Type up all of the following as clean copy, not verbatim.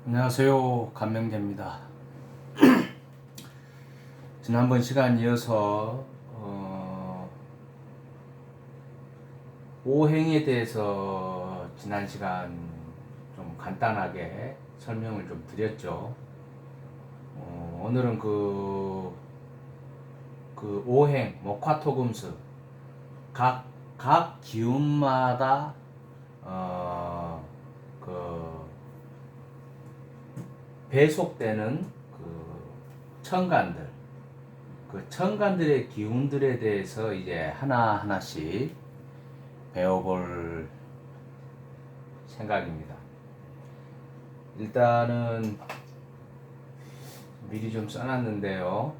안녕하세요. 감명재입니다. 지난번 시간 이어서 오행에 대해서 지난 시간 좀 간단하게 설명을 좀 드렸죠. 오늘은 그 오행, 목화토금수 각 기운마다 그 배속되는 그 천간들의 기운들에 대해서 이제 하나하나씩 배워볼 생각입니다. 일단은 미리 좀 써놨는데요.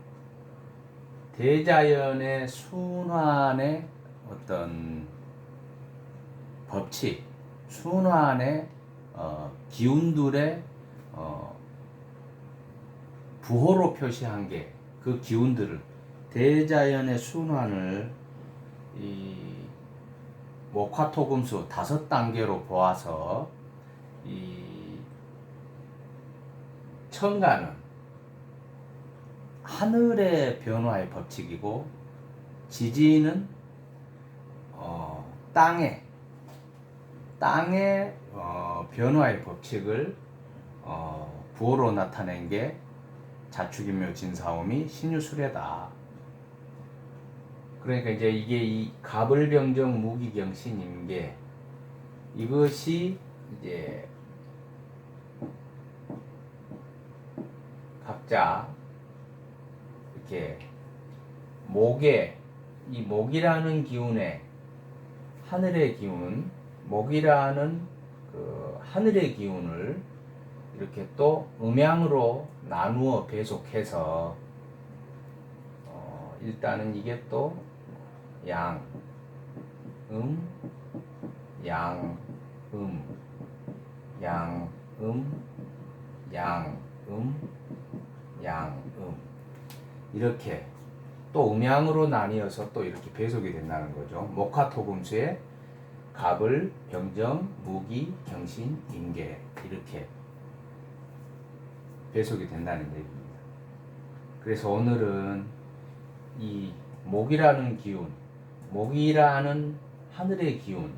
대자연의 순환의 어떤 법칙, 순환의 기운들의 부호로 표시한 게 그 기운들을 대자연의 순환을 이 목화토금수 5단계로 보아서 이 천간은 하늘의 변화의 법칙이고 지지는 땅의 변화의 법칙을 부호로 나타낸 게 자축인묘 진사오미 신유술해다. 그러니까 이제 이게 이 갑을병정 무기경신인게 이것이 이제 각자 이렇게 이 목이라는 기운에 하늘의 기운, 목이라는 그 하늘의 기운을 이렇게 또 음양으로 나누어 배속해서 일단은 이게 또 양, 양, 양, 양, 양, 이렇게 또 음양으로 나뉘어서 또 이렇게 배속이 된다는 거죠. 목화토금수의 갑을, 병정, 무기, 경신, 임계 이렇게 배속이 된다는 얘기입니다. 그래서 오늘은 이 목이라는 기운, 목이라는 하늘의 기운,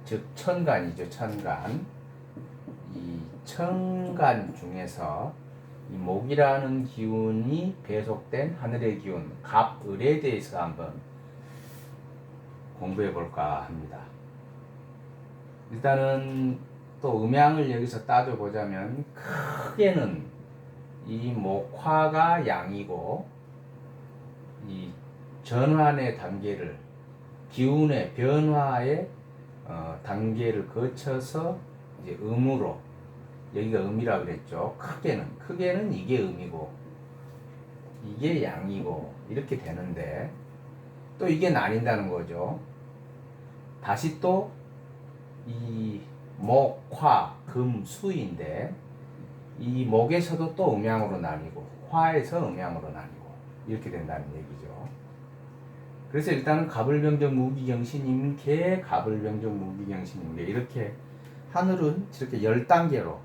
즉 천간이죠. 천간. 이 천간 중에서 이 목이라는 기운이 배속된 하늘의 기운, 갑을에 대해서 한번 공부해 볼까 합니다. 일단은 또 음양을 여기서 따져보자면 크게는 이 목화가 양이고 이 전환의 단계를 기운의 변화의 단계를 거쳐서 이제 음으로 여기가 음이라고 그랬죠. 크게는 이게 음이고 이게 양이고 이렇게 되는데 또 이게 나뉜다는 거죠. 다시 또 이 목, 화, 금, 수인데 이 목에서도 또 음양으로 나뉘고 화에서 음양으로 나뉘고 이렇게 된다는 얘기죠. 그래서 일단은 갑을병정 무기경신임계, 갑을병정 무기경신임계 이렇게 하늘은 이렇게 10단계로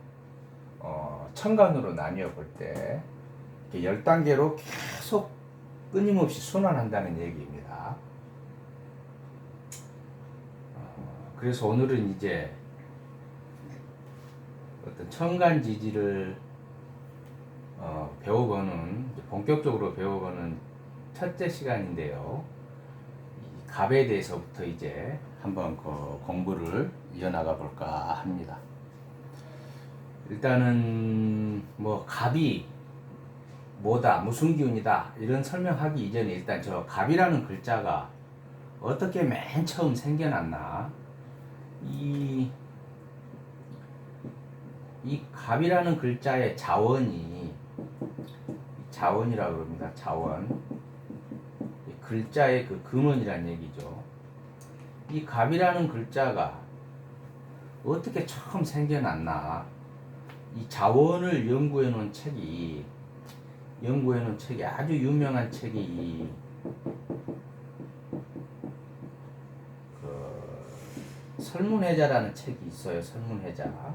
천간으로 나뉘어 볼 때 10단계로 계속 끊임없이 순환한다는 얘기입니다. 그래서 오늘은 이제 어떤 천간지지를 본격적으로 배워보는 첫째 시간인데요. 이 갑에 대해서부터 이제 한번 공부를 이어나가 볼까 합니다. 일단은 뭐 갑이 뭐다, 무슨 기운이다 이런 설명하기 이전에 일단 저 갑이라는 글자가 어떻게 맨 처음 생겨났나, 이 갑이라는 글자의 자원이라고 그럽니다. 자원. 글자의 그 근원이란 얘기죠. 이 갑이라는 글자가 어떻게 처음 생겨났나, 이 자원을 연구해 놓은 책이 아주 유명한 책이 설문해자라는 책이 있어요. 설문해자.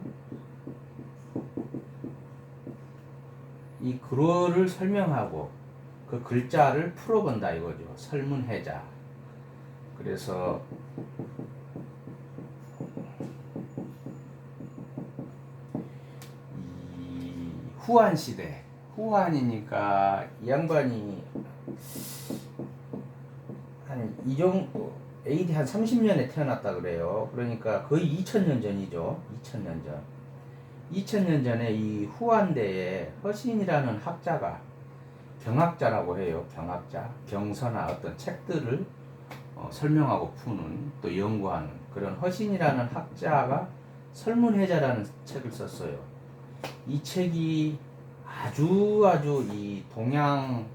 이 글어를 설명하고 그 글자를 풀어본다 이거죠. 설문해자. 그래서 이 후한 시대, 후한이니까 이 양반이 한 이 정도 AD 한 30년에 태어났다 그래요. 그러니까 거의 2000년 전이죠. 2000년 전. 2000년 전에 이 후한대에 허신이라는 학자가 경학자라고 해요. 경학자. 경서나 어떤 책들을 설명하고 푸는 또 연구하는 그런 허신이라는 학자가 설문해자라는 책을 썼어요. 이 책이 아주 이 동양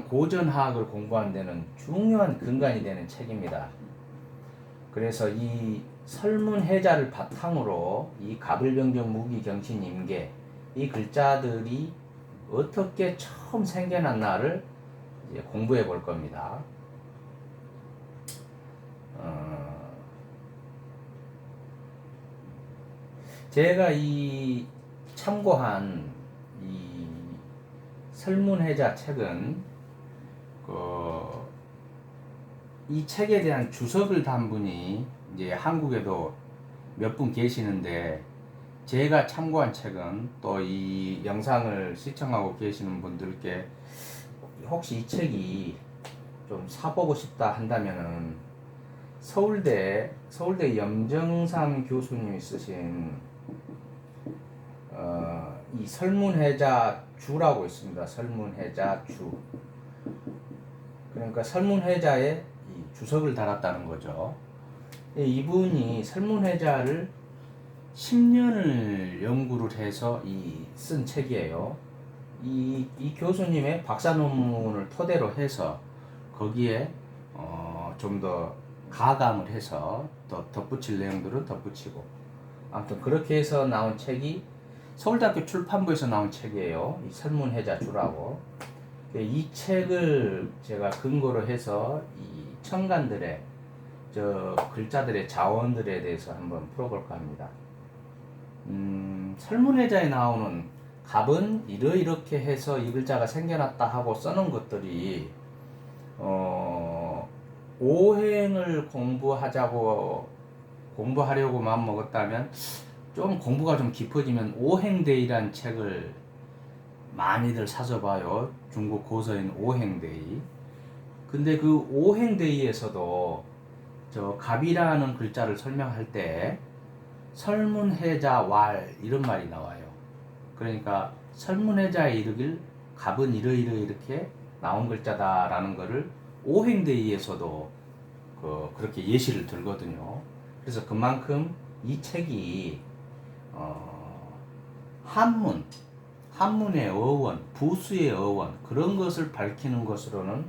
고전학을 공부하는 데는 중요한 근간이 되는 책입니다. 그래서 이 설문해자를 바탕으로 이 가불병정 무기경신 임계 이 글자들이 어떻게 처음 생겨났나를 이제 공부해 볼 겁니다. 제가 이 참고한 이 설문해자 책은 이 책에 대한 주석을 단 분이 이제 한국에도 몇 분 계시는데 제가 참고한 책은 또 이 영상을 시청하고 계시는 분들께 혹시 이 책이 좀 사보고 싶다 한다면은 서울대 염정삼 교수님이 쓰신 이 설문해자 주라고 있습니다. 설문해자 주. 그러니까 설문해자에 이 주석을 달았다는 거죠. 이분이 설문해자를 10년을 연구를 해서 쓴 책이에요. 이 교수님의 박사 논문을 토대로 해서 거기에 좀 더 가감을 해서 또 덧붙일 내용들은 덧붙이고 아무튼 그렇게 해서 나온 책이 서울대학교 출판부에서 나온 책이에요. 이 설문해자 주라고. 이 책을 제가 근거로 해서 이 청간들의 글자들의 자원들에 대해서 한번 풀어볼까 합니다. 설문해자에 나오는 갑은 이렇게 해서 이 글자가 생겨났다 하고 써놓은 것들이 오행을 공부하려고 마음먹었다면 좀 공부가 좀 깊어지면 오행대이란 책을 많이들 사서 봐요. 중국 고서인 오행대이. 근데 그 오행대이에서도 저 갑이라는 글자를 설명할 때 설문해자 왈 이런 말이 나와요. 그러니까 설문해자에 이르길 갑은 이렇게 나온 글자다라는 거를 오행대이에서도 그렇게 예시를 들거든요. 그래서 그만큼 이 책이 한문의 어원, 부수의 어원 그런 것을 밝히는 것으로는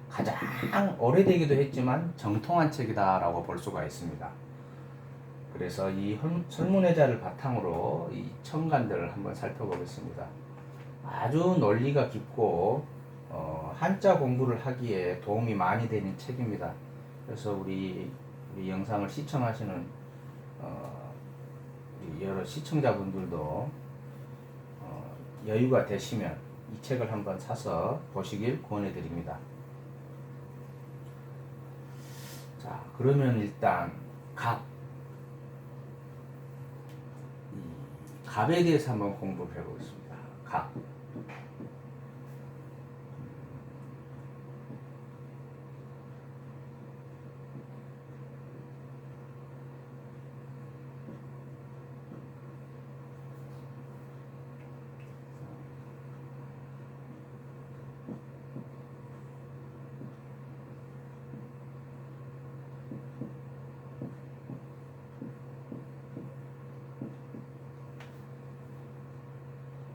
가장 오래되기도 했지만 정통한 책이다라고 볼 수가 있습니다. 그래서 이 설문해자를 바탕으로 이 청간들을 한번 살펴보겠습니다. 아주 논리가 깊고 한자 공부를 하기에 도움이 많이 되는 책입니다. 그래서 우리 영상을 시청하시는 여러 시청자분들도 여유가 되시면 이 책을 한번 사서 보시길 권해드립니다. 자, 그러면 일단 갑에 대해서 한번 공부를 해보겠습니다. 갑.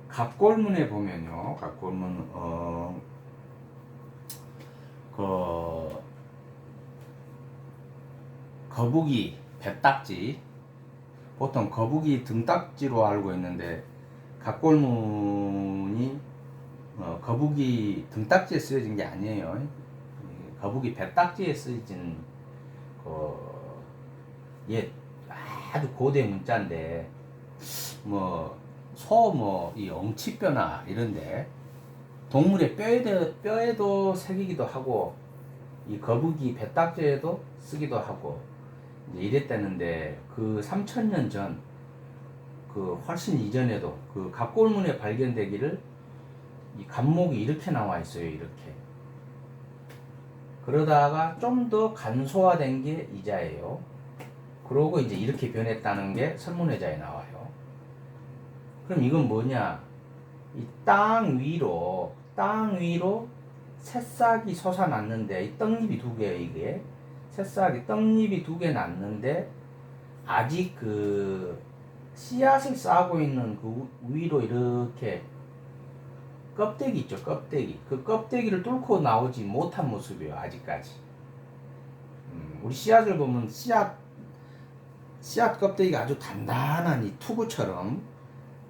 갑골문에 보면요, 갑골문 거북이 배딱지, 보통 거북이 등딱지로 알고 있는데 갑골문이 거북이 등딱지에 쓰여진 게 아니에요. 거북이 배딱지에 쓰여진 옛 아주 고대 문자인데 뭐 소 뭐 이 엉치뼈나 이런데 동물의 뼈에도 새기기도 하고 이 거북이 배딱지에도 쓰기도 하고 이제 이랬다는데 그 3,000년 전 그 훨씬 이전에도 그 갑골문에 발견되기를 이 갑목이 이렇게 나와 있어요. 이렇게. 그러다가 좀 더 간소화된 게 이자예요. 그러고 이제 이렇게 변했다는 게 설문회자에 나와요. 그럼 이건 뭐냐? 이 땅 위로 새싹이 솟아났는데, 이 떡잎이 두 개예요, 이게. 새싹이, 떡잎이 두 개 났는데, 아직 그 씨앗을 싸고 있는 그 위로 이렇게 껍데기 있죠, 껍데기. 그 껍데기를 뚫고 나오지 못한 모습이에요, 아직까지. 우리 씨앗을 보면 씨앗 껍데기가 아주 단단한 이 투구처럼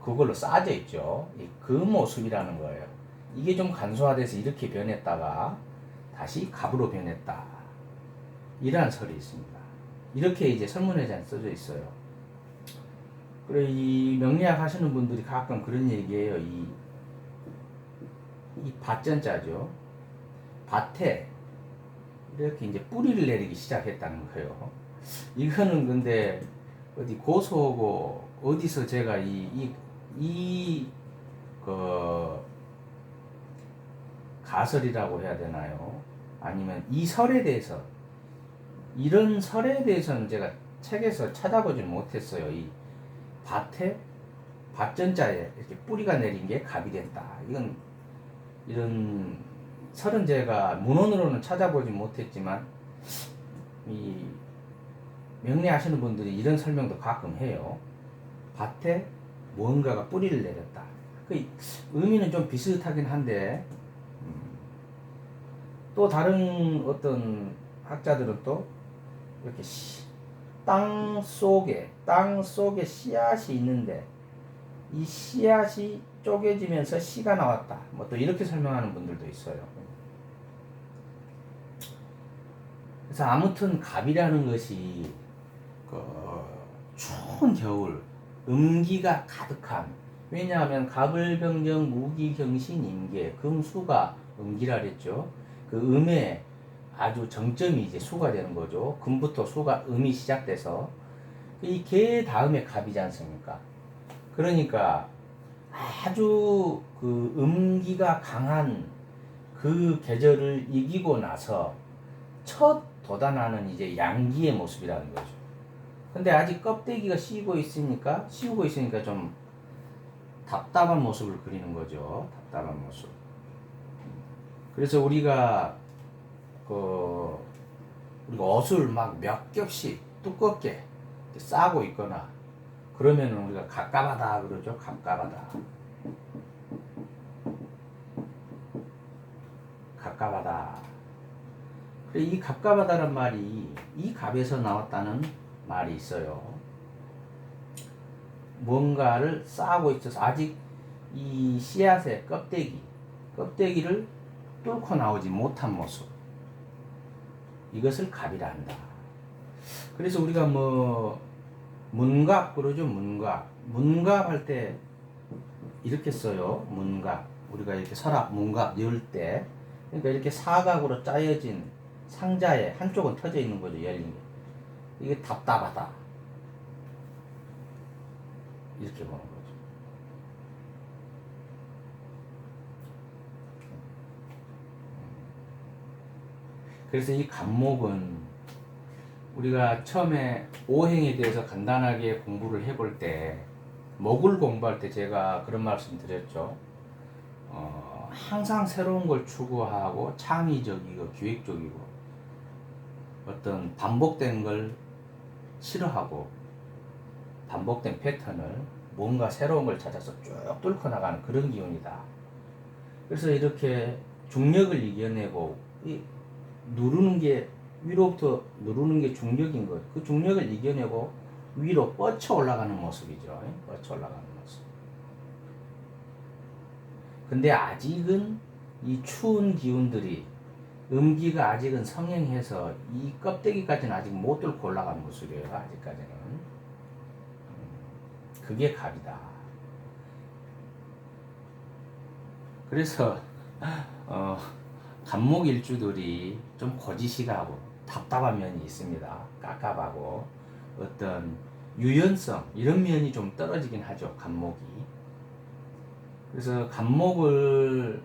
그걸로 싸져 있죠. 그 모습이라는 거예요. 이게 좀 간소화돼서 이렇게 변했다가 다시 갑으로 변했다. 이러한 설이 있습니다. 이렇게 이제 설문회자에 써져 있어요. 그래, 이 명리학 하시는 분들이 가끔 그런 얘기해요. 이 밭전자죠. 밭에 이렇게 이제 뿌리를 내리기 시작했다는 거예요. 이거는 근데 어디 고소고 어디서 제가 그 가설이라고 해야 되나요? 아니면 이 설에 대해서, 이런 설에 대해서는 제가 책에서 찾아보지 못했어요. 이 밭에 밭전자에 이렇게 뿌리가 내린 게 갑이 됐다. 이런 설은 제가 문헌으로는 찾아보지 못했지만 이 명리하시는 분들이 이런 설명도 가끔 해요. 밭에 무언가가 뿌리를 내렸다. 그 의미는 좀 비슷하긴 한데 또 다른 어떤 학자들은 또 이렇게 땅 속에 씨앗이 있는데 이 씨앗이 쪼개지면서 씨가 나왔다. 뭐 또 이렇게 설명하는 분들도 있어요. 그래서 아무튼 갑이라는 것이 그 추운 겨울 음기가 가득한, 왜냐하면 갑을병정 무기경신 임계 금수가 음기라 그랬죠. 그 음에 아주 정점이 이제 수가 되는 거죠. 금부터 수가 음이 시작돼서 이 개 다음에 갑이지 않습니까? 그러니까 아주 그 음기가 강한 그 계절을 이기고 나서 첫 돋아나는 이제 양기의 모습이라는 거죠. 근데 아직 껍데기가 씌우고 있으니까 좀 답답한 모습을 그리는 거죠. 답답한 모습. 그래서 우리가 옷을 막 몇 겹씩 두껍게 싸고 있거나 그러면은 우리가 갑갑하다 그러죠. 갑갑하다. 갑갑하다. 이 갑갑하다는 말이 이 갑에서 나왔다는 말이 있어요. 뭔가를 싸고 있어서 아직 이 씨앗의 껍데기를 뚫고 나오지 못한 모습. 이것을 갑이라 한다. 그래서 우리가 뭐 문갑 그러죠. 문갑 할 때 이렇게 써요. 문갑. 우리가 이렇게 서랍 문갑 열 때, 그러니까 이렇게 사각으로 짜여진 상자에 한쪽은 펴져 있는 거죠. 열린 게. 이게 답답하다. 이렇게 보는 거죠. 그래서 이 갑목은 우리가 처음에 오행에 대해서 간단하게 공부를 해볼 때, 목을 공부할 때 제가 그런 말씀 드렸죠. 항상 새로운 걸 추구하고 창의적이고 기획적이고 어떤 반복된 걸 싫어하고 반복된 패턴을 뭔가 새로운 걸 찾아서 쭉 뚫고 나가는 그런 기운이다. 그래서 이렇게 중력을 이겨내고 누르는 게, 위로부터 누르는 게 중력인 것. 그 중력을 이겨내고 위로 뻗쳐 올라가는 모습이죠. 뻗쳐 올라가는 모습. 근데 아직은 이 추운 기운들이, 음기가 아직은 성행해서 이 껍데기까지는 아직 못 뚫고 올라가는 모습이에요. 아직까지는. 그게 갑이다. 그래서 어, 간목 일주들이 좀 고지식하고 답답한 면이 있습니다. 깝깝하고 어떤 유연성 이런 면이 좀 떨어지긴 하죠. 간목이. 그래서 간목을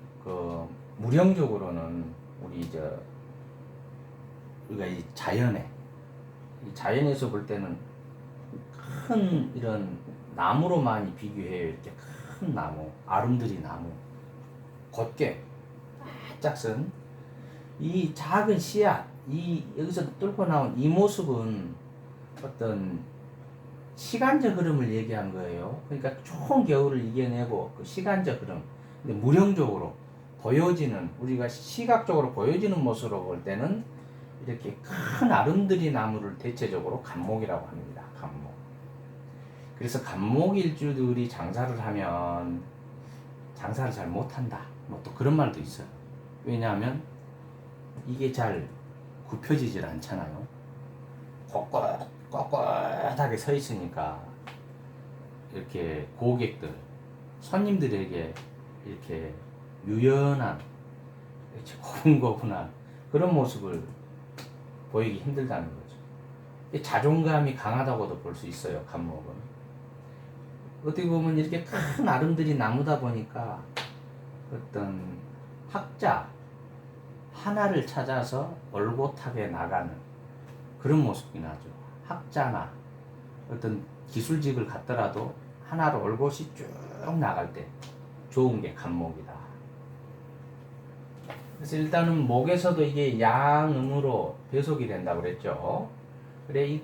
무령적으로는 우리가 이 자연에서 볼 때는 큰 이런 나무로 많이 비교해요. 이렇게 큰 나무, 아름드리 나무, 곧게 바짝 쓴 이 작은 씨앗, 이 여기서 뚫고 나온 이 모습은 어떤 시간적 흐름을 얘기한 거예요. 그러니까 추운 겨울을 이겨내고 그 시간적 흐름. 근데 무령적으로 보여지는 우리가 시각적으로 보여지는 모습으로 볼 때는 이렇게 큰 아름드리 나무를 대체적으로 간목이라고 합니다. 간목. 그래서 간목 일주들이 장사를 하면 장사를 잘 못한다. 뭐 또 그런 말도 있어요. 왜냐하면 이게 잘 굽혀지질 않잖아요. 꼿꼿하게 서 있으니까 이렇게 고객들, 손님들에게 이렇게 유연한, 이렇게 고분고분한 그런 모습을 보이기 힘들다는 거죠. 자존감이 강하다고도 볼 수 있어요. 간목은 어떻게 보면 이렇게 큰 아름드리 나무다 보니까 어떤 학자 하나를 찾아서 올곧하게 나가는 그런 모습이 나죠. 학자나 어떤 기술직을 갖더라도 하나로 올곧이 쭉 나갈 때 좋은 게 간목이다. 그래서 일단은 목에서도 이게 양음으로 배속이 된다고 그랬죠. 그래 이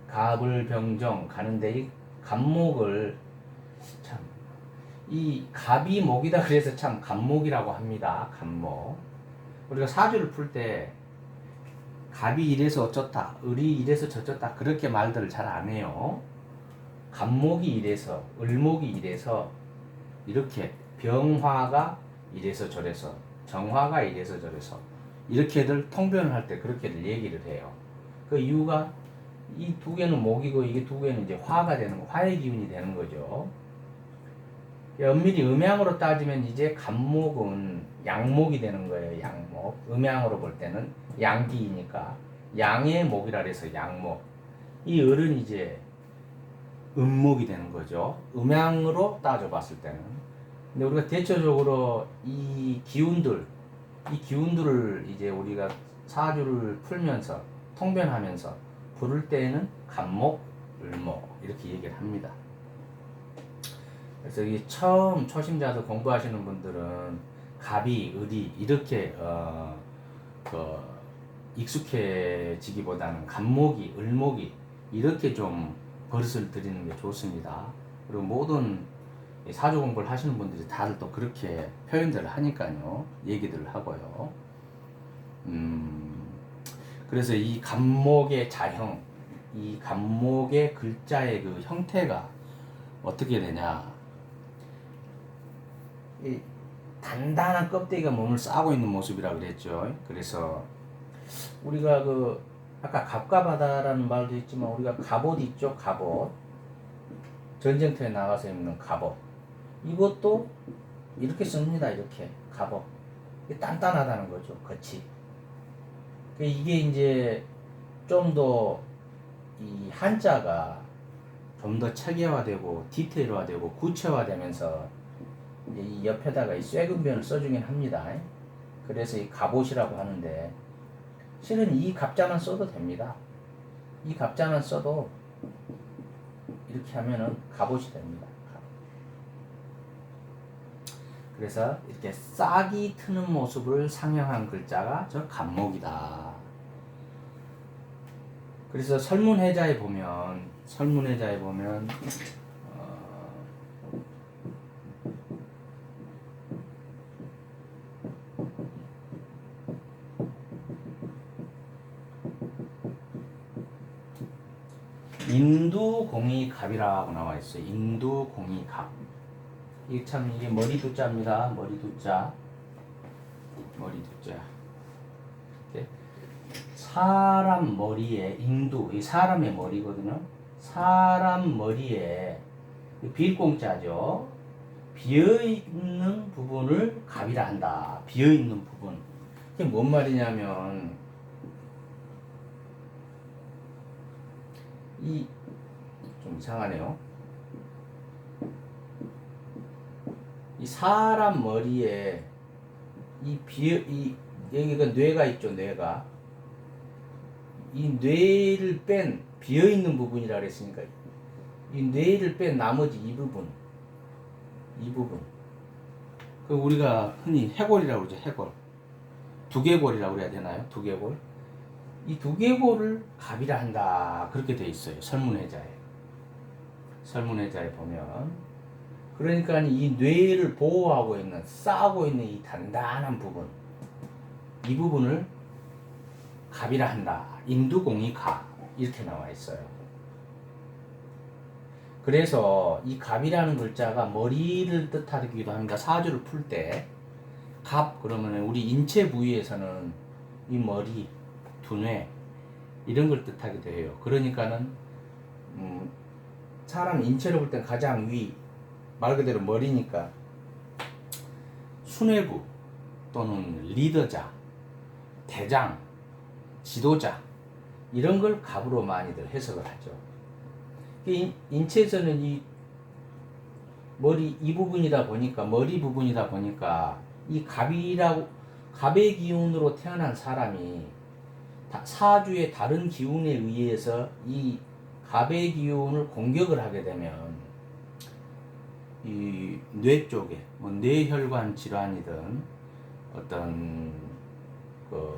갑을병정 가는데 이 간목을 참 이 갑이 목이다 그래서 참 간목이라고 합니다. 간목. 우리가 사주를 풀 때 갑이 이래서 어쩌다, 을이 이래서 저쩌다 그렇게 말들을 잘 안 해요. 간목이 이래서, 을목이 이래서 이렇게 병화가 이래서 저래서 정화가 이래서 저래서 이렇게들 통변을 할 때 그렇게들 얘기를 해요. 그 이유가 이 두 개는 목이고 이게 두 개는 이제 화가 되는 거, 화의 기운이 되는 거죠. 엄밀히 음양으로 따지면 이제 간목은 양목이 되는 거예요. 양목. 음양으로 볼 때는 양기이니까 양의 목이라 해서 양목. 이 을은 이제 음목이 되는 거죠. 음양으로 따져봤을 때는. 근데 우리가 대체적으로 이 기운들을 이제 우리가 사주를 풀면서 통변하면서 부를 때에는 간목, 을목 이렇게 얘기를 합니다. 그래서 이 처음 초심자들 공부하시는 분들은 갑이, 을이 이렇게 익숙해지기보다는 간목이, 을목이 이렇게 좀 버릇을 들이는 게 좋습니다. 그리고 모든 사주 공부를 하시는 분들이 다들 또 그렇게 표현들을 하니까요. 얘기들을 하고요. 그래서 이 간목의 자형, 이 간목의 글자의 그 형태가 어떻게 되냐. 이 단단한 껍데기가 몸을 싸고 있는 모습이라 그랬죠. 그래서 우리가 아까 갑과바다라는 말도 있지만 우리가 갑옷 있죠. 갑옷. 전쟁터에 나가서 입는 갑옷. 이것도 이렇게 씁니다. 이렇게 갑옷. 이게 단단하다는 거죠. 겉이. 이게 이제 좀 더 이 한자가 좀 더 체계화되고 디테일화되고 구체화되면서 이제 이 옆에다가 이 쇠금변을 써주긴 합니다. 그래서 이 갑옷이라고 하는데 실은 이 갑자만 써도 됩니다. 이 갑자만 써도 이렇게 하면은 갑옷이 됩니다. 그래서 이렇게 싹이 트는 모습을 상영한 글자가 저 간목이다. 그래서 설문해자에 보면 인두공이갑이라고 나와 있어요. 인두공이갑. 이게 머리두자입니다. 머리두자. 사람 머리에 이 사람의 머리거든요. 사람 머리에 빌공자죠. 비어있는 부분을 갑이라 한다. 비어있는 부분. 이게 뭔 말이냐면 이 좀 이상하네요. 이 사람 머리에 이 여기가 뇌가 있죠. 뇌가 이 뇌를 뺀 비어있는 부분이라 그랬으니까 이 뇌를 뺀 나머지 이 부분 그 우리가 흔히 해골이라고 그러죠. 해골 두개골이라고 그래야 되나요? 두개골 이 두개골을 갑이라 한다 그렇게 돼 있어요. 설문회자에 보면 그러니까 이 뇌를 보호하고 있는 싸고 있는 이 단단한 부분 이 부분을 갑이라 한다. 인두공이 갑 이렇게 나와 있어요. 그래서 이 갑이라는 글자가 머리를 뜻하기도 합니다. 사주를 풀 때 갑 그러면 우리 인체 부위에서는 이 머리, 두뇌 이런 걸 뜻하기도 해요. 그러니까는 사람 인체를 볼 때 가장 위 말 그대로 머리니까 수뇌부 또는 리더자, 대장, 지도자 이런 걸 갑으로 많이들 해석을 하죠. 인체에서는 이 머리 이 부분이다 보니까 머리 부분이다 보니까 이 갑의 기운으로 태어난 사람이 사주의 다른 기운에 의해서 이 갑의 기운을 공격을 하게 되면 이 뇌 쪽에 뭐 뇌혈관 질환이든 어떤 그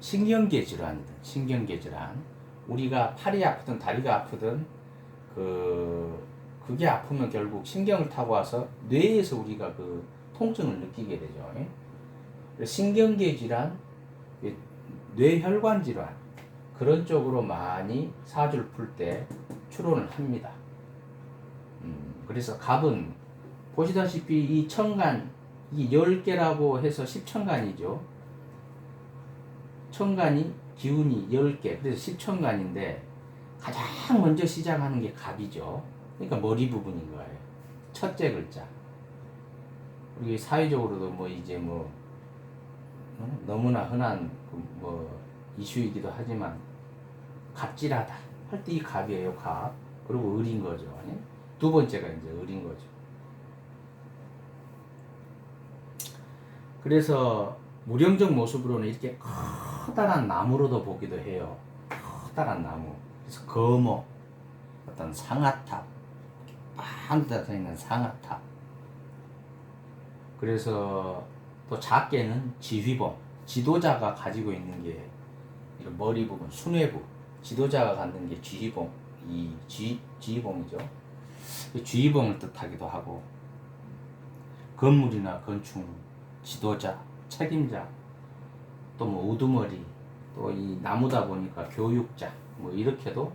신경계 질환 우리가 팔이 아프든 다리가 아프든 그게 아프면 결국 신경을 타고 와서 뇌에서 우리가 그 통증을 느끼게 되죠. 신경계 질환, 뇌혈관 질환 그런 쪽으로 많이 사주를 풀 때 추론을 합니다. 그래서 갑은 보시다시피 이 천간 이 10개라고 해서 10천간이죠. 천간이 기운이 10개 그래서 10천간인데 가장 먼저 시작하는 게 갑이죠. 그러니까 머리 부분인 거예요. 첫째 글자. 우리 사회적으로도 뭐 이제 뭐 너무나 흔한 뭐 이슈이기도 하지만 갑질하다 할 때 이 갑이에요. 갑. 그리고 을인 거죠. 두 번째가 이제 을인 거죠. 그래서 무령적 모습으로는 이렇게 커다란 나무로도 보기도 해요. 커다란 나무. 그래서 거모, 어떤 상아탑, 빵 뜯어져 있는 상아탑. 그래서 또 작게는 지휘봉, 지도자가 가지고 있는 게 이런 머리 부분, 수뇌부, 지도자가 갖는 게 지휘봉, 이 지휘봉이죠. 지휘봉을 뜻하기도 하고, 건물이나 건축, 지도자, 책임자, 또 뭐 우두머리, 또 이 나무다 보니까 교육자, 뭐 이렇게도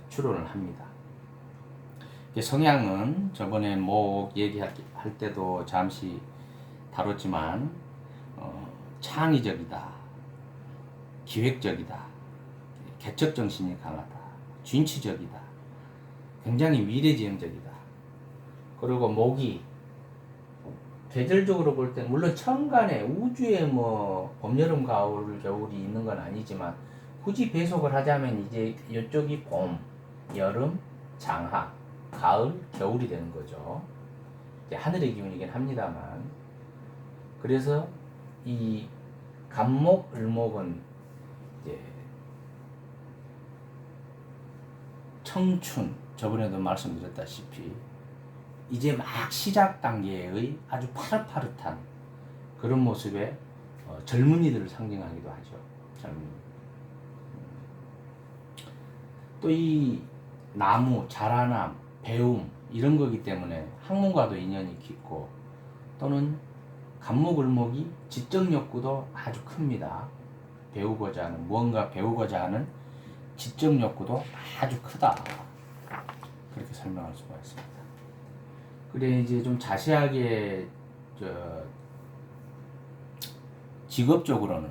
추론을 합니다. 성향은 저번에 목 얘기할 때도 잠시 다뤘지만 창의적이다, 기획적이다, 개척정신이 강하다, 진취적이다, 굉장히 미래지향적이다. 그리고 목이 계절적으로 볼 때 물론 천간에 우주에 뭐 봄, 여름, 가을, 겨울이 있는 건 아니지만 굳이 배속을 하자면 이제 이쪽이 봄, 여름, 장하, 가을, 겨울이 되는 거죠. 이제 하늘의 기운이긴 합니다만 그래서 이 갑목, 을목은 이제 청춘 저번에도 말씀드렸다시피 이제 막 시작 단계의 아주 파릇파릇한 그런 모습의 젊은이들을 상징하기도 하죠. 젊은이. 또 이 나무, 자라남, 배움 이런 거기 때문에 학문과도 인연이 깊고 또는 갑목을목이 지적 욕구도 아주 큽니다. 배우고자 하는 무언가 배우고자 하는 지적 욕구도 아주 크다. 그렇게 설명할 수가 있습니다. 그래 이제 좀 자세하게 직업적으로는